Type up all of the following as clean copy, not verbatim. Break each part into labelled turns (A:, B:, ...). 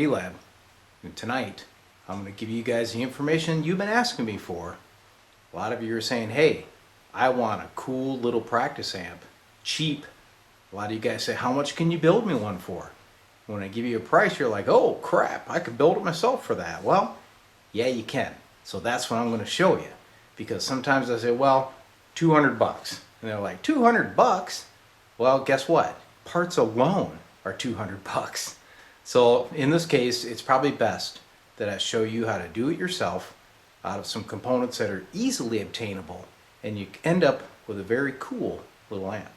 A: Lab, and tonight I'm going to give you guys the information you've been asking me for. A lot of you are saying, hey, I want a cool little practice amp, cheap. A lot of you guys say, how much can you build me one for? When I give you a price, you're like, oh crap, I could build it myself for that. Well, yeah, you can. So that's what I'm going to show you. Because sometimes I say, well, 200 bucks. And they're like, 200 bucks? Well, guess what? Parts alone are 200 bucks. So in this case, it's probably best that I show you how to do it yourself out of some components that are easily obtainable, and you end up with a very cool little amp.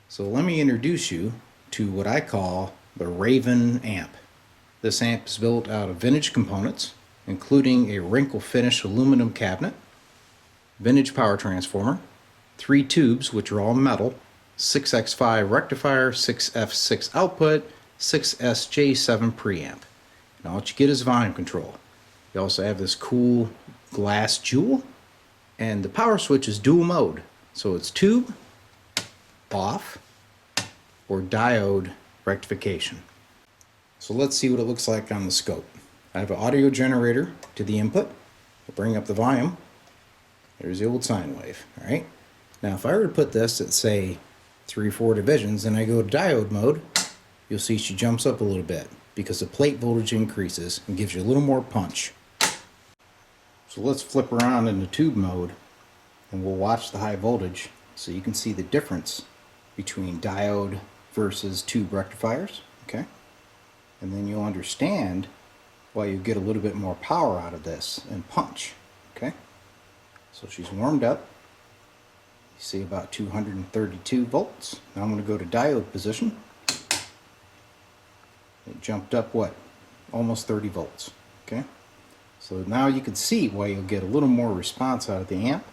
A: So let me introduce you to what I call the Raven amp. This amp is built out of vintage components, including a wrinkle finish aluminum cabinet, vintage power transformer, 3 tubes which are all metal, 6x5 rectifier, 6f6 output, 6SJ7 preamp. And all that you get is volume control. You also have this cool glass jewel, and the power switch is dual mode. So it's tube, off, or diode rectification. So let's see what it looks like on the scope. I have an audio generator to the input. I'll bring up the volume. There's the old sine wave. All right. Now if I were to put this at say 3 or 4 divisions and I go to diode mode, you'll see she jumps up a little bit because the plate voltage increases and gives you a little more punch. So let's flip around into tube mode and we'll watch the high voltage so you can see the difference between diode versus tube rectifiers. Okay, and then you'll understand why you get a little bit more power out of this and punch. Okay, so she's warmed up. You see about 232 volts. Now I'm going to go to diode position. It jumped up what? Almost 30 volts. Okay, so now you can see why you'll get a little more response out of the amp.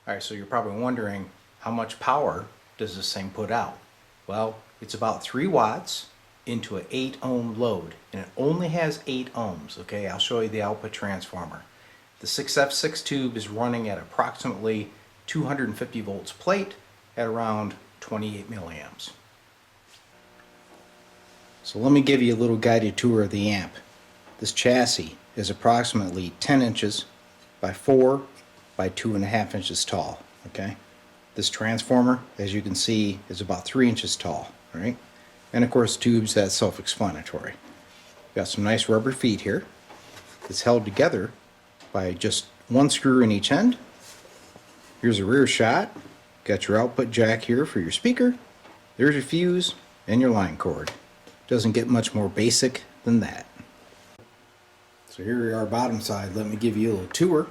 A: Alright, so you're probably wondering, how much power does this thing put out? Well, it's about 3 watts into an 8 ohm load, and it only has 8 ohms. Okay, I'll show you the output transformer. The 6F6 tube is running at approximately 250 volts plate at around 28 milliamps. So let me give you a little guided tour of the amp. This chassis is approximately 10 inches by 4 by 2.5 inches tall. Okay, this transformer, as you can see, is about 3 inches tall. Right, and of course tubes, that's self-explanatory. Got some nice rubber feet here. It's held together by just 1 screw in each end. Here's a rear shot. Got your output jack here for your speaker. There's your fuse and your line cord. Doesn't get much more basic than that. So here we are bottom side. Let me give you a little tour.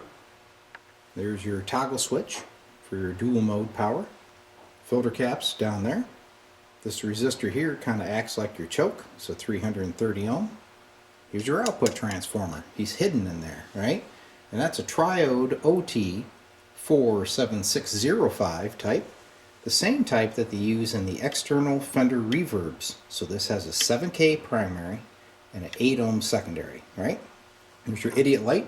A: There's your toggle switch for your dual mode power. Filter caps down there. This resistor here kind of acts like your choke. It's a 330 ohm. Here's your output transformer. He's hidden in there, right? And that's a triode OT 47605 type, the same type that they use in the external Fender reverbs. So this has a 7K primary and an 8 ohm secondary, right? There's your idiot light.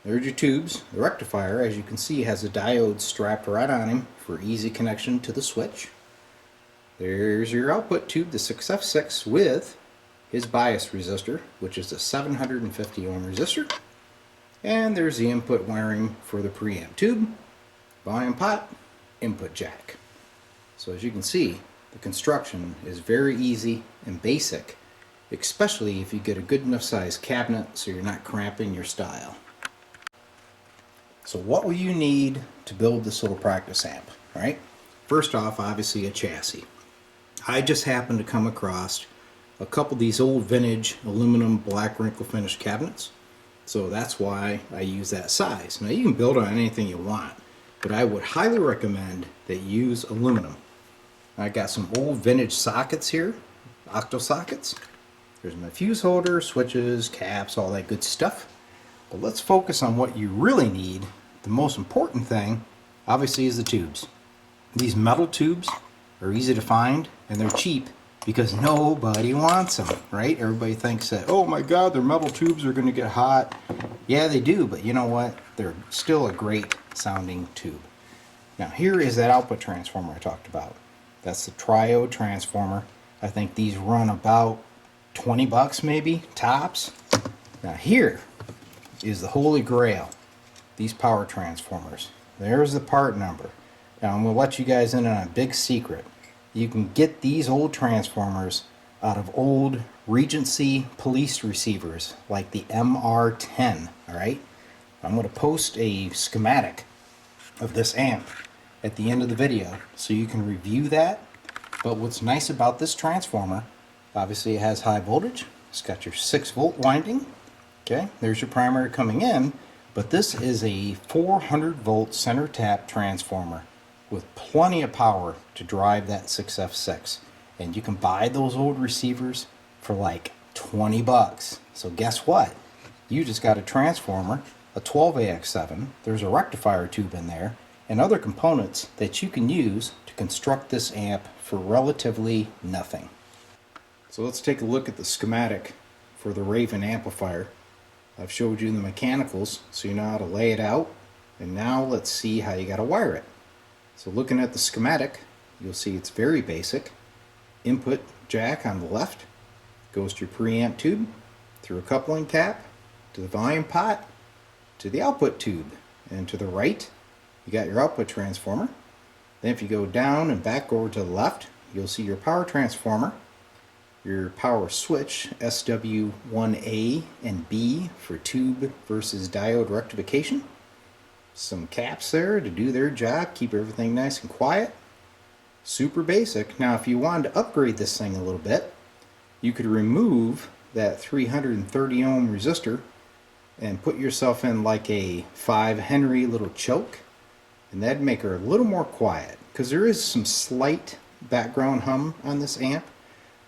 A: There's your tubes. The rectifier, as you can see, has a diode strapped right on him for easy connection to the switch. There's your output tube, the 6F6, with his bias resistor, which is a 750 ohm resistor. And there's the input wiring for the preamp tube, volume pot, input jack. So as you can see, the construction is very easy and basic, especially if you get a good enough size cabinet so you're not cramping your style. So what will you need to build this little practice amp? All right, first off, obviously a chassis. I just happened to come across a couple of these old vintage aluminum black wrinkle finish cabinets. So that's why I use that size. Now you can build on anything you want, but I would highly recommend that you use aluminum. I got some old vintage sockets here, octo sockets. There's my fuse holder, switches, caps, all that good stuff. But let's focus on what you really need. The most important thing, obviously, is the tubes. These metal tubes are easy to find and they're cheap because nobody wants them, right? Everybody thinks that, oh my God, their metal tubes are going to get hot. Yeah, they do, but you know what? They're still a great sounding tube. Now here is that output transformer I talked about. That's the triode transformer. I think these run about 20 bucks maybe, tops. Now here is the holy grail, these power transformers. There's the part number. Now I'm going to let you guys in on a big secret. You can get these old transformers out of old Regency police receivers like the MR10, alright? I'm going to post a schematic of this amp at the end of the video so you can review that. But what's nice about this transformer, obviously it has high voltage. It's got your 6-volt winding. Okay, there's your primary coming in, but this is a 400-volt center tap transformer with plenty of power to drive that 6F6. And you can buy those old receivers for like 20 bucks. So guess what? You just got a transformer, a 12AX7, there's a rectifier tube in there, and other components that you can use to construct this amp for relatively nothing. So let's take a look at the schematic for the Raven amplifier. I've showed you the mechanicals so you know how to lay it out, and now let's see how you got to wire it. So looking at the schematic, you'll see it's very basic. Input jack on the left goes to your preamp tube, through a coupling cap, to the volume pot, to the output tube, and to the right you got your output transformer. Then if you go down and back over to the left, you'll see your power transformer, your power switch SW1A and B for tube versus diode rectification, some caps there to do their job, keep everything nice and quiet. Super basic. Now if you wanted to upgrade this thing a little bit, you could remove that 330 ohm resistor and put yourself in like a 5 Henry little choke, and that'd make her a little more quiet, because there is some slight background hum on this amp,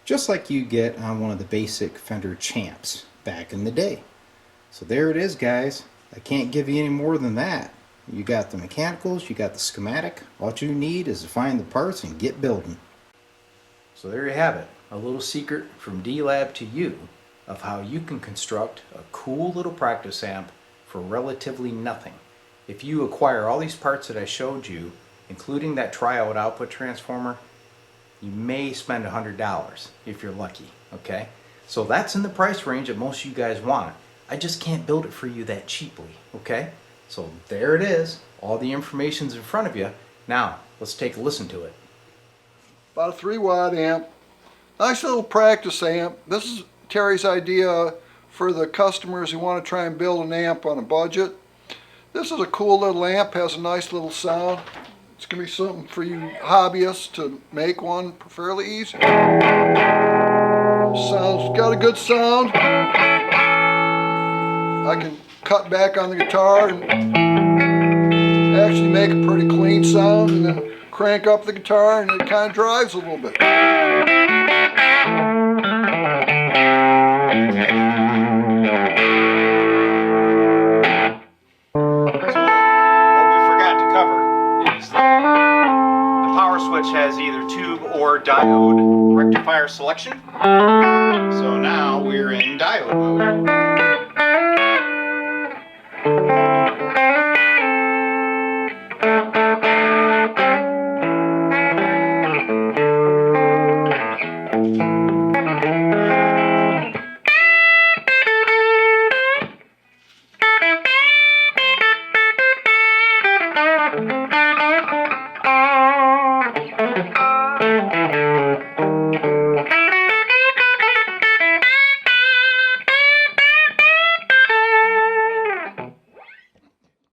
A: just like you get on one of the basic Fender Champs back in the day. So there it is, guys. I can't give you any more than that. You got the mechanicals, you got the schematic. All you need is to find the parts and get building. So there you have it, a little secret from D-Lab to you of how you can construct a cool little practice amp for relatively nothing. If you acquire all these parts that I showed you, including that tryout output transformer, you may spend $100 if you're lucky, okay? So that's in the price range that most of you guys want. I just can't build it for you that cheaply, okay? So there it is. All the information's in front of you. Now, let's take a listen to it.
B: About a 3-watt amp. Nice little practice amp. This is Terry's idea for the customers who want to try and build an amp on a budget. This is a cool little amp, has a nice little sound. It's going to be something for you hobbyists to make one fairly easy. Sounds got a good sound. I can cut back on the guitar and actually make a pretty clean sound, and then crank up the guitar and it kind of drives a little bit.
A: Has either tube or diode rectifier selection.